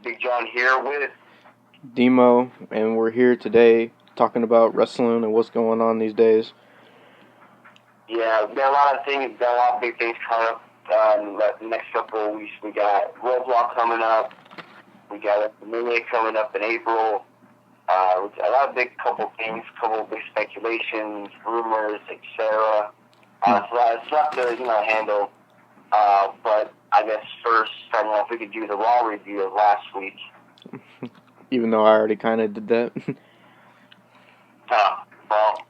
Big John here with. DMO, and we're here today talking about wrestling and what's going on these days. Yeah, we got a lot of things, got a lot of big things coming up the next couple of weeks. We got Roadblock coming up. We got Wrestlemainia coming up in April. A lot of big couple things, couple of big speculations, rumors, etc. So it's not to handle. But I guess first, starting off, we could do the Raw review of last week. Even though I already kind of did that. Well,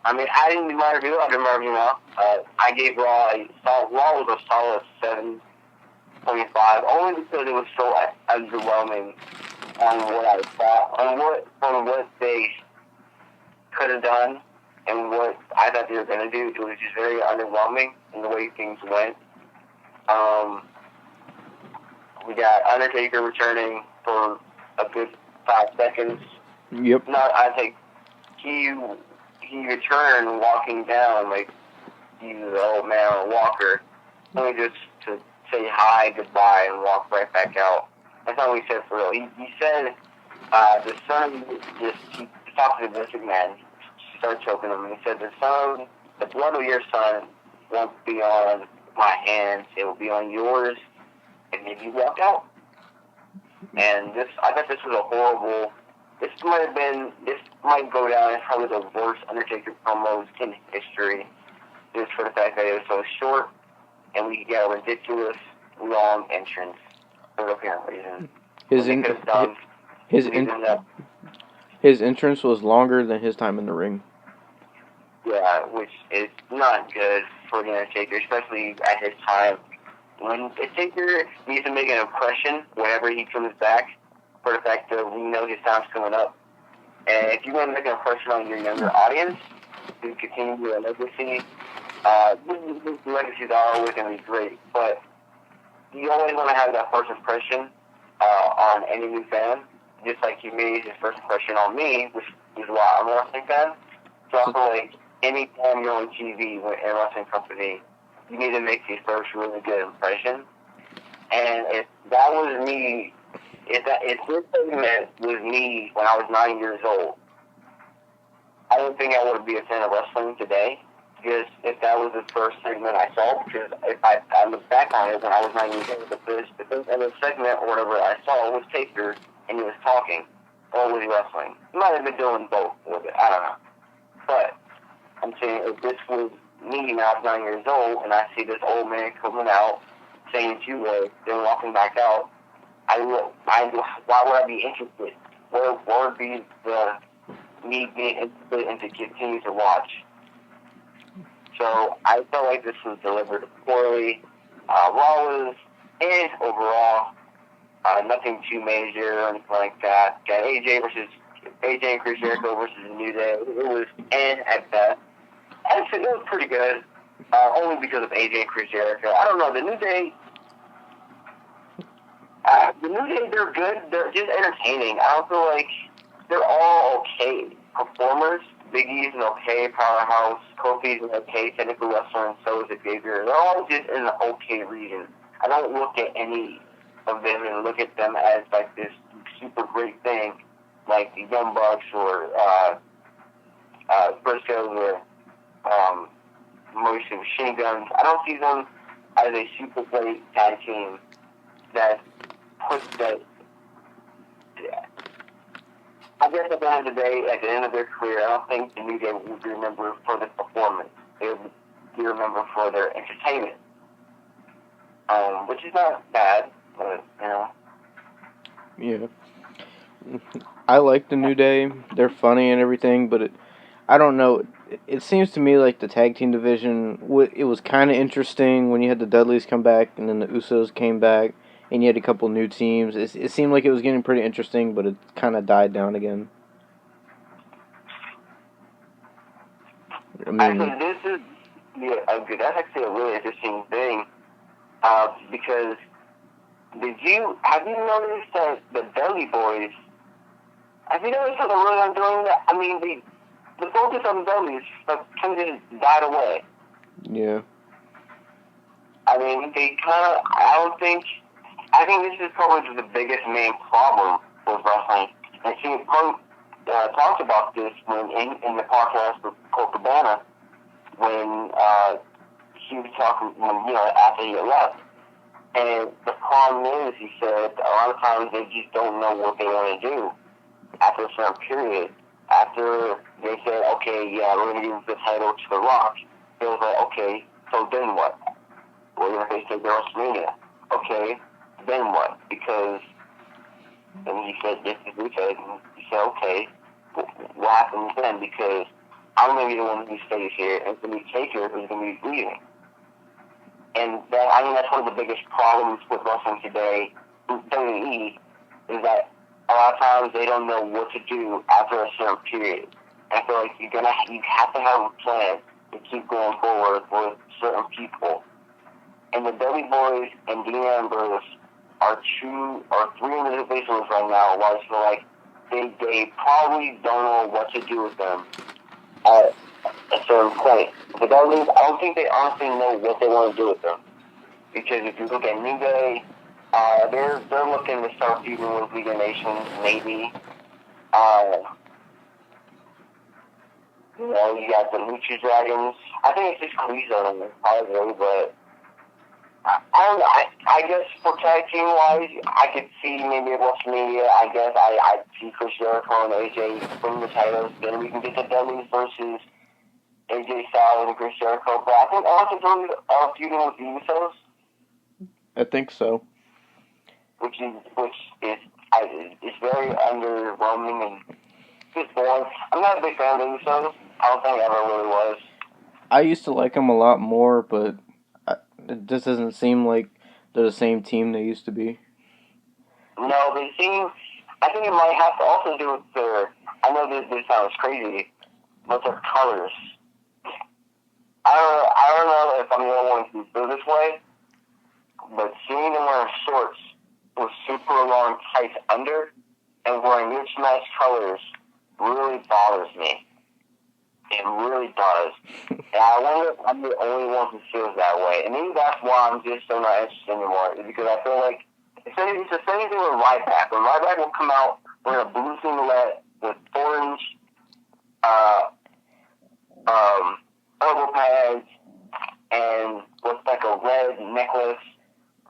I mean, I didn't do my review. I did my review now. I gave Raw Raw was a solid 7.5, only because it was so underwhelming on what I thought, on what they could have done, and what I thought they were going to do. It was just very underwhelming in the way things went. We got Undertaker returning for a good 5 seconds. Yep. I think he returned walking down like he was an old man on a walker, only just to say hi, goodbye, and walk right back out. That's not what he said for real. He said the son he talked to the district man. She started choking him, and he said the blood of your son won't be on my hands. It will be on yours. And then he walked out. And I thought this was a horrible. This might go down as probably the worst Undertaker promos in history, just for the fact that it was so short, and we got a ridiculous long entrance for no apparent reason. His entrance was longer than his time in the ring. Yeah, which is not good for the Undertaker, especially at his time. When the Taker needs to make an impression whenever he comes back, for the fact that we know his time's coming up. And if you want to make an impression on your younger audience to continue your legacy, the legacies are always going to be great. But you always want to have that first impression on any new fan, just like he made his first impression on me, which is why I'm a wrestling fan. So I feel like anytime you're on TV with a wrestling company, you need to make your first really good impression. And if that was me, if this segment was me when I was 9 years old, I don't think I would be a fan of wrestling today. Because if that was the first segment I saw, because if I look back on it when I was 9 years old, the first segment or whatever I saw was Taker, and he was talking, or was he wrestling? He might have been doing both with it. I don't know. But I'm saying if this was me when I was 9 years old, and I see this old man coming out saying 2 words, then walking back out, why would I be interested? What would be the me being interested and to continue to watch? So I felt like this was delivered poorly. Raw was overall. Nothing too major or anything like that. Got AJ and Chris Jericho versus the New Day. It was at best. Actually, it was pretty good. Only because of AJ and Chris Jericho. I don't know. The New Day, they're good. They're just entertaining. I don't feel like they're all okay performers. Big E's an okay powerhouse. Kofi's an okay technical wrestler, and so is Xavier. They're all just in an okay region. I don't look at any of them and look at them as like this super great thing, like the Young Bucks or Briscoes or Motion Machine Guns. I don't see them as a super great tag team that puts that. I guess at the end of the day, at the end of their career, I don't think the New Day will be remembered for their performance. They will be remembered for their entertainment, which is not bad, but Yeah. I like the New Day. They're funny and everything, but I don't know. It seems to me like the tag team division, it was kind of interesting when you had the Dudleys come back and then the Usos came back and you had a couple new teams. It seemed like it was getting pretty interesting, but it kind of died down again. Actually, that's actually a really interesting thing, because have you noticed that the Dudley Boys, have you noticed how they're really not doing that? I mean, the focus on the Dudleys kind of just died away. Yeah. I mean, I don't think I think this is probably the biggest main problem with wrestling. And CM Punk talked about this when in the podcast with Colt Cabana when he was talking after he left. And the problem is, he said, a lot of times they just don't know what they want to do after a certain period. After they said, okay, yeah, we're going to give the title to The Rock, it was like, okay, so then what? We're going to face the Wrestlemania. Okay, then what? Because, and he said, this is what he said, and he said, okay, what happens then? Because I'm going to be the one who stays here, and it's going to be Taker who's going to be leaving. And I think that's one of the biggest problems with wrestling today, WWE, is that a lot of times they don't know what to do after a certain period. And I feel like you have to have a plan to keep going forward with certain people. And the Dudley Boys and Dean Ambrose are three individuals right now where I feel like they probably don't know what to do with them at a certain point. But I don't think they honestly know what they want to do with them. Because if you look at New Day, they're looking to start feuding with League of Nations, maybe. You got the Lucha Dragons. I think it's just Kalizo, probably, but I guess for tag team wise, I could see maybe at WrestleMania. I guess I'd see Chris Jericho and AJ bring the titles. Then we can get the Dudleys versus AJ Styles and Chris Jericho. But I think also feuding with the Usos. I think so. Which is very underwhelming and just boring. I'm not a big fan of the Usos. I don't think I ever really was. I used to like them a lot more, but it just doesn't seem like they're the same team they used to be. No, they seem. I think it might have to also do with their. I know this sounds crazy, but their colors. I don't know if I'm the only one who feel this way, but seeing them wearing shorts with super long tights under and wearing mismatched colors really bothers me. It really does. And I wonder if I'm the only one who feels that way. And maybe that's why I'm just so not interested anymore. Is because I feel like it's the same thing with Ryback. When Ryback will come out wearing a blue singlet with orange elbow pads and with like a red necklace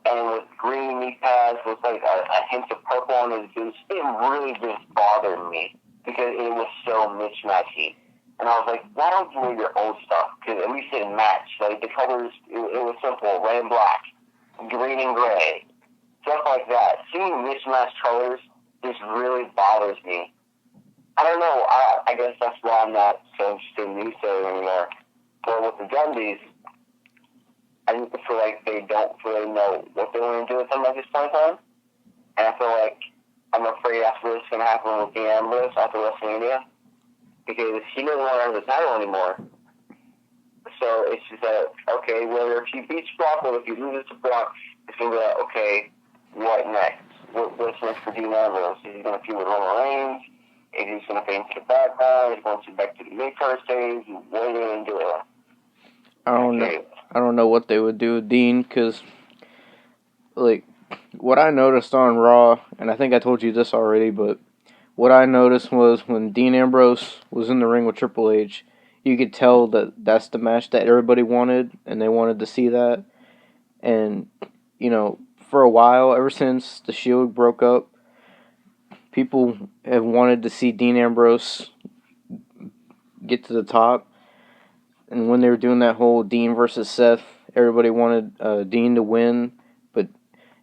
and with green knee pads with like a hint of purple on his boots, it really just bothered me because it was so mismatchy. And I was like, why don't you wear your old stuff? Because at least it matched. Like, the colors, it was simple. Red and black. Green and gray. Stuff like that. Seeing mismatched colors just really bothers me. I don't know. I guess that's why I'm not so interested in Uso anymore. But with the Dudleys, I just feel like they don't really know what they want to do with them at this point in time. And I feel like I'm afraid that's what's going to happen with Dean Ambrose after WrestleMania. Because he doesn't want to have the title anymore. So it's just that, okay, whether if he beats Brock or if he loses to Brock, it's going to be like, okay, what next? What's next for Dean Ambrose? Is he going to feud with Roman Reigns? Is he going to fade into the background? Is he going to back to the mid-card stage? What are they going to do? I don't know what they would do with Dean, because, like, what I noticed on Raw, and I think I told you this already, but what I noticed was when Dean Ambrose was in the ring with Triple H, you could tell that that's the match that everybody wanted, and they wanted to see that. And, for a while, ever since the Shield broke up, people have wanted to see Dean Ambrose get to the top. And when they were doing that whole Dean versus Seth, everybody wanted Dean to win, but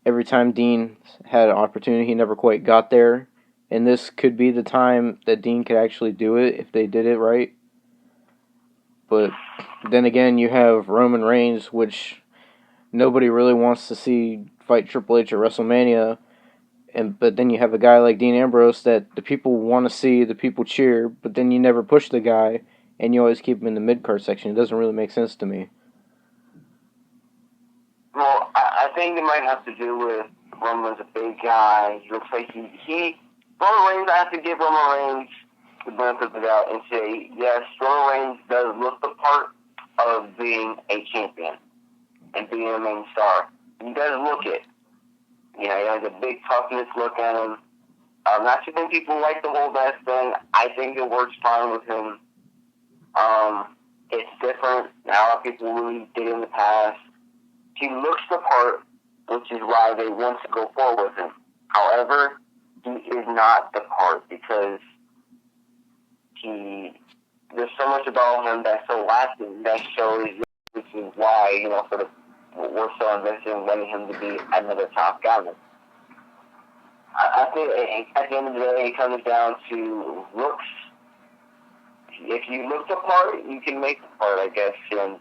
every time Dean had an opportunity, he never quite got there. And this could be the time that Dean could actually do it if they did it right. But then again, you have Roman Reigns, which nobody really wants to see fight Triple H at WrestleMania. But then you have a guy like Dean Ambrose that the people want to see, the people cheer, but then you never push the guy, and you always keep him in the mid-card section. It doesn't really make sense to me. Well, I think it might have to do with Roman's a big guy. He looks like Roman Reigns, I have to give Roman Reigns the benefit of the doubt and say, yes, Roman Reigns does look the part of being a champion and being a main star. He does look it. You know, he has a big toughness look at him. Not too many people like the whole vest thing. I think it works fine with him. It's different. Not a lot of people really did in the past. He looks the part, which is why they want to go forward with him. However, he is not the part because there's so much about him that's so lasting that shows, which is why, you know, we're so invested in letting him to be another top guy. I think at the end of the day, it comes down to looks. If you look the part, you can make the part, I guess, and